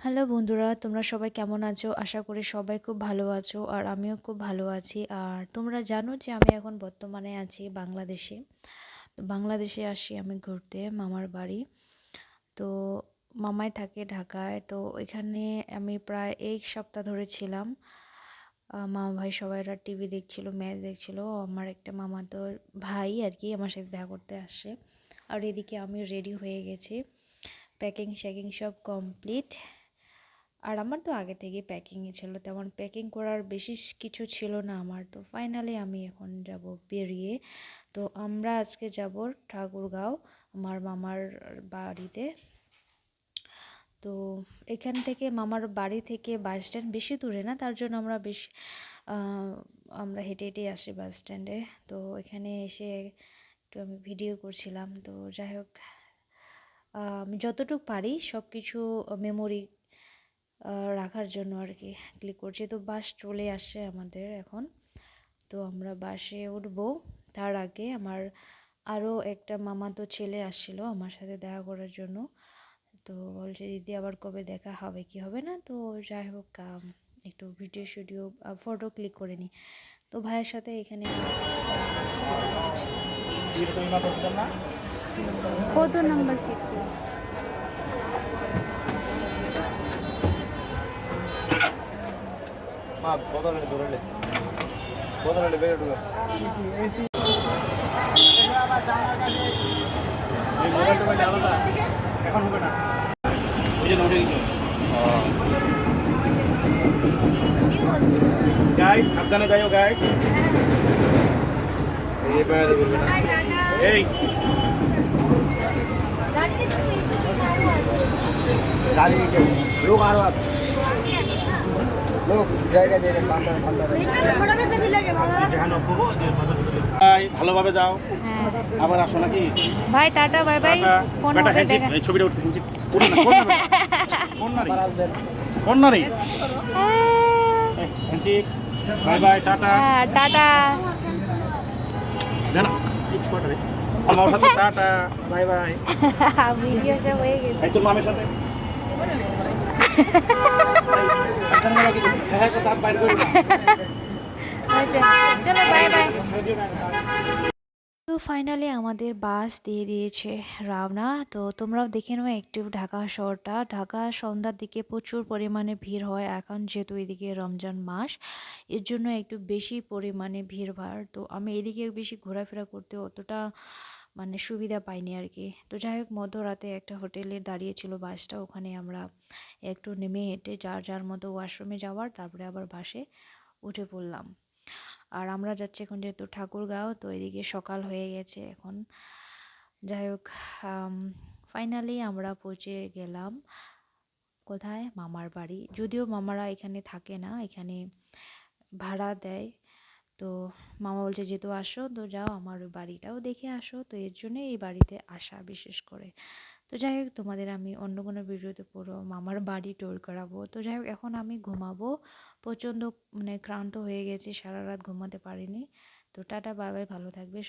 Hello বন্ধুরা, তোমরা সবাই কেমন আছো? আশা করি সবাই খুব ভালো আছো আর আমিও খুব ভালো আছি। আর তোমরা জানো যে আমি এখন বর্তমানে আছি বাংলাদেশে। বাংলাদেশে আসি আমি ঘুরতে মামার বাড়ি। তো মামাই থাকে ঢাকায়। তো এখানে আমি প্রায় 1 সপ্তাহ ধরে ছিলাম। মামা ভাই সবাইরা টিভি দেখছিল, ম্যাচ দেখছিল। আমার একটা মামাতো ভাই আর কি আমার সাথে দেখা করতে আসছে। আর এদিকে আমি রেডি হয়ে গেছি, প্যাকিং শ্যাকিং সব কমপ্লিট। আর আমার তো আগে থেকে প্যাকিংয়ে ছিল, তেমন প্যাকিং করার বেশি কিছু ছিল না আমার। তো ফাইনালি আমি এখন যাব বেরিয়ে। তো আমরা আজকে যাব ঠাকুরগাঁও আমার মামার বাড়িতে। তো এখান থেকে মামার বাড়ি থেকে বাস স্ট্যান্ড বেশি দূরে না, তার জন্য আমরা হেঁটে হেঁটে আসি বাস স্ট্যান্ডে। তো এখানে এসে একটু আমি ভিডিও করছিলাম। তো যাই হোক, আমি যতটুকু পারি সব কিছু মেমোরি রাখার জন্য আর কি ক্লিক করছি। তো বাস চলে আসে আমাদের এখন। তো আমরা বাসে উঠবো। তার আগে আমার আরও একটা মামাতো ছেলে আসছিল আমার সাথে দেখা করার জন্য। তো বলছে দিদি আবার কবে দেখা হবে কি হবে না। তো যাই হোক, একটু ভিডিও শিডিও ফটো ক্লিক করে নিই। তো ভাইয়ের সাথে এখানে ফটো তুলেছিলাম মামার সাথে। কত নাম্বার সিট? মা বদলে ধরলে বদলে বেড়ে ঢুকে এই মোবাইল টোবাইল আলাদা এখন হবে না, ওই জন্য উঠে গেছে। গাইস সাবধানে যাইও গাইস। এই বাইরে বলবে না এই গাড়ি লোক আরো আছে, লোক জায়গা জায়গা বান্দা বান্দা ভাই ভালোভাবে যাও, আবার আসো নাকি ভাই টাটা বাই বাই। ফোন বেটা হবে হ্যান্ডশিপ দেখা। এই ছবিটা উঠে হ্যান্ডশিপ কোন না কোন না কোন না রে হ্যান্ডশিপ বাই বাই টাটা হ্যাঁ টাটা। না এই ছোটটা রে আমার সাথে টাটা বাই বাই। ভিডিও সব হয়ে গেছে। এই তোর মামের সাথে হ্যাঁ হ্যাঁ দাঁত বাইর করে আচ্ছা, চলো বাই বাই। তো ফাইনালি আমাদের বাস দিয়ে দিয়েছে রওনা। তো তোমরাও দেখে নাও একটু ঢাকা শহরটা। ঢাকা সন্ধ্যার দিকে প্রচুর পরিমাণে ভিড় হয় এখন, যেহেতু এদিকে রমজান মাস, এর জন্য একটু বেশি পরিমাণে ভিড় ভাড়। তো আমি এদিকে বেশি ঘোরাফেরা করতে অতটা সুবিধা পাইনি আর কি। তো যাই হোক, মধ্যরাতে একটা হোটেলে দাঁড়িয়েছিল বাসটা, ওখানে আমরা একটু নেমে হেঁটে যার যার মতো ওয়াশরুমে যাওয়ার, তারপরে আবার বাসে উঠে পড়লাম। আর আমরা যাচ্ছি এখন যেহেতু ঠাকুরগাঁও, তো এদিকে সকাল হয়ে গেছে এখন। যাই হোক, ফাইনালি আমরা পৌঁছে গেলাম কোথায়, মামার বাড়ি। যদিও মামারা এখানে থাকে না, এখানে ভাড়া দেয়। তো মামা বলছে যেহেতু আসো তো যাও আমার বাড়িটাও দেখে আসো। তো এর জন্য এই বাড়িতে আসা বিশেষ করে। তো যাই হোক, তোমাদের আমি অন্য কোনো ভিডিওতে পুরো মামার বাড়ি ট্যুর করাবো। তো যাই হোক, এখন আমি ঘুমাবো। প্রচণ্ড ক্লান্ত হয়ে গেছি, সারা রাত ঘুমাতে পারিনি। তো টাটা বাই বাই, ভালো থাকবে।